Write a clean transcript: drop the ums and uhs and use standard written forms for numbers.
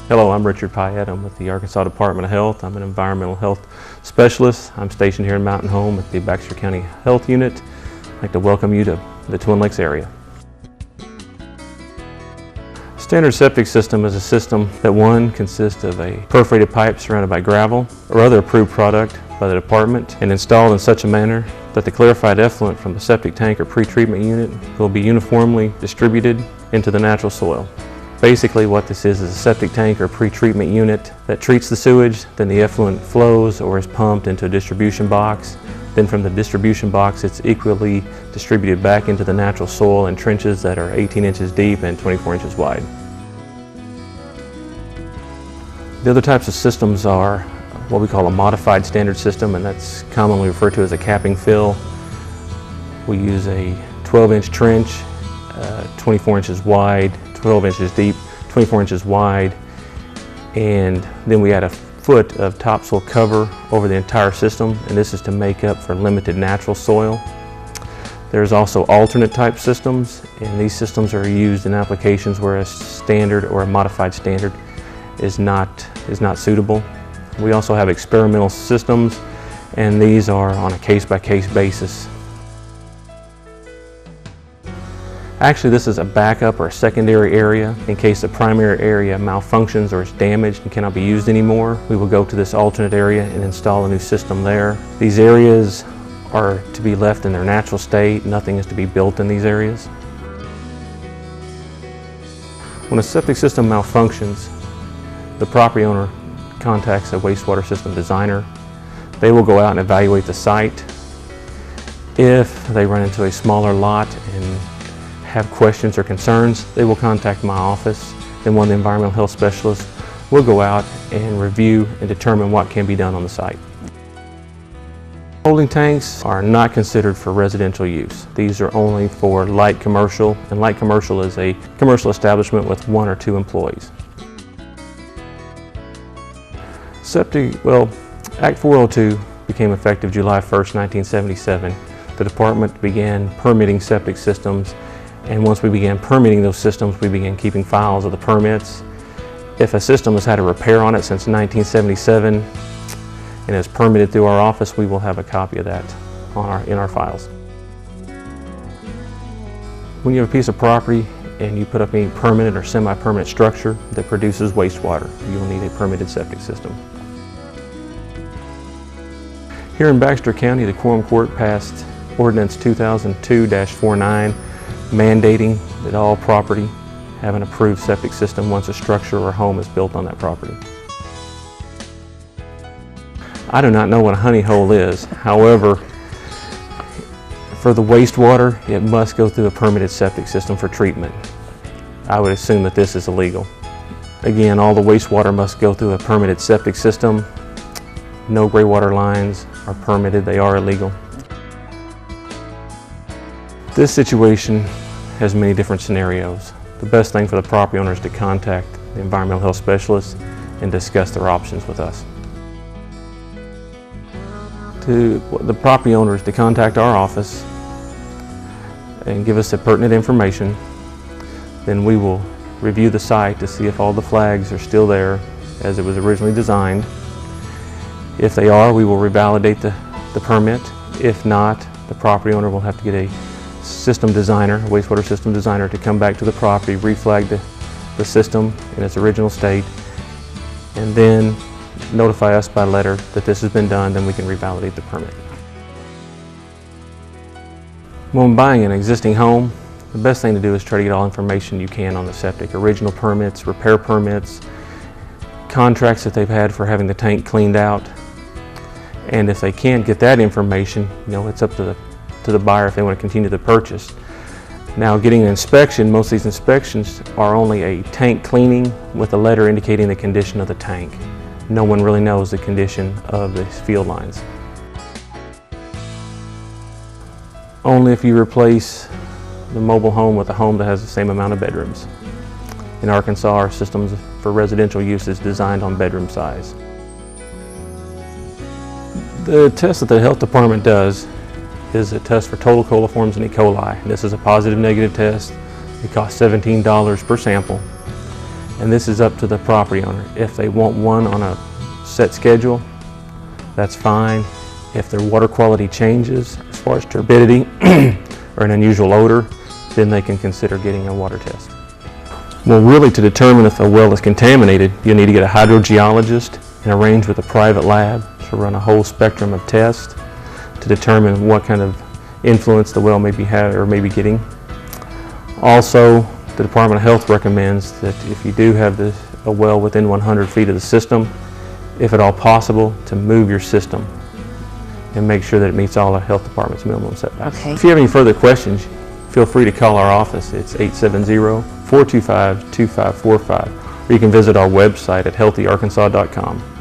Hello, I'm Richard Payette. I'm with the Arkansas Department of Health. I'm an environmental health specialist. I'm stationed here in Mountain Home at the Baxter County Health Unit. I'd like to welcome you to the Twin Lakes area. Standard septic system is a system that consists of a perforated pipe surrounded by gravel or other approved product by the department and installed in such a manner that the clarified effluent from the septic tank or pre-treatment unit will be uniformly distributed into the natural soil. Basically what this is a septic tank or pre-treatment unit that treats the sewage, then the effluent flows or is pumped into a distribution box. Then from the distribution box it's equally distributed back into the natural soil in trenches that are 18 inches deep and 24 inches wide. The other types of systems are what we call a modified standard system, and that's commonly referred to as a capping fill. We use a 12-inch trench, 24 inches wide, 12 inches deep, 24 inches wide, and then we add a foot of topsoil cover over the entire system, and this is to make up for limited natural soil. There's also alternate type systems, and these systems are used in applications where a standard or a modified standard is not suitable. We also have experimental systems, and these are on a case-by-case basis. Actually, this is a backup or a secondary area in case the primary area malfunctions or is damaged and cannot be used anymore. We will go to this alternate area and install a new system there. These areas are to be left in their natural state. Nothing is to be built in these areas. When a septic system malfunctions, the property owner contacts a wastewater system designer. They will go out and evaluate the site. If they run into a smaller lot and have questions or concerns, they will contact my office. Then one of the environmental health specialists will go out and review and determine what can be done on the site. Holding tanks are not considered for residential use. These are only for light commercial, and light commercial is a commercial establishment with 1 or 2 employees. Septic, well, Act 402 became effective July 1st, 1977. The department began permitting septic systems, and once we began permitting those systems, we began keeping files of the permits. If a system has had a repair on it since 1977 and is permitted through our office, we will have a copy of that in our files. When you have a piece of property and you put up any permanent or semi-permanent structure that produces wastewater, you'll need a permitted septic system. Here in Baxter County, the Quorum Court passed Ordinance 2002-49 mandating that all property have an approved septic system once a structure or home is built on that property. I do not know what a honey hole is. However, for the wastewater, it must go through a permitted septic system for treatment. I would assume that this is illegal. Again, all the wastewater must go through a permitted septic system. No gray water lines are permitted, they are illegal. This situation has many different scenarios. The best thing for the property owner is to contact the environmental health specialist and discuss their options with us. To the property owner is to contact our office and give us the pertinent information. Then we will review the site to see if all the flags are still there as it was originally designed. If they are, we will revalidate the permit. If not, the property owner will have to get a system designer, a wastewater system designer, to come back to the property, reflag the system in its original state, and then notify us by letter that this has been done, then we can revalidate the permit. When buying an existing home, the best thing to do is try to get all information you can on the septic. Original permits, repair permits, contracts that they've had for having the tank cleaned out. And if they can't get that information, it's up to the buyer if they want to continue the purchase. Now, getting an inspection, most of these inspections are only a tank cleaning with a letter indicating the condition of the tank. No one really knows the condition of the field lines. Only if you replace the mobile home with a home that has the same amount of bedrooms. In Arkansas, our systems for residential use is designed on bedroom size. The test that the health department does is a test for total coliforms and E. coli. This is a positive-negative test. It costs $17 per sample. And this is up to the property owner. If they want one on a set schedule, that's fine. If their water quality changes as far as turbidity or an unusual odor, then they can consider getting a water test. Well, really, to determine if a well is contaminated, you'll need to get a hydrogeologist and arrange with a private lab to run a whole spectrum of tests to determine what kind of influence the well may be having or may be getting. Also, the Department of Health recommends that if you do have a well within 100 feet of the system, if at all possible, to move your system and make sure that it meets all the health department's minimum setbacks. Okay. If you have any further questions, feel free to call our office. It's 870-425-2545, or you can visit our website at healthyarkansas.com.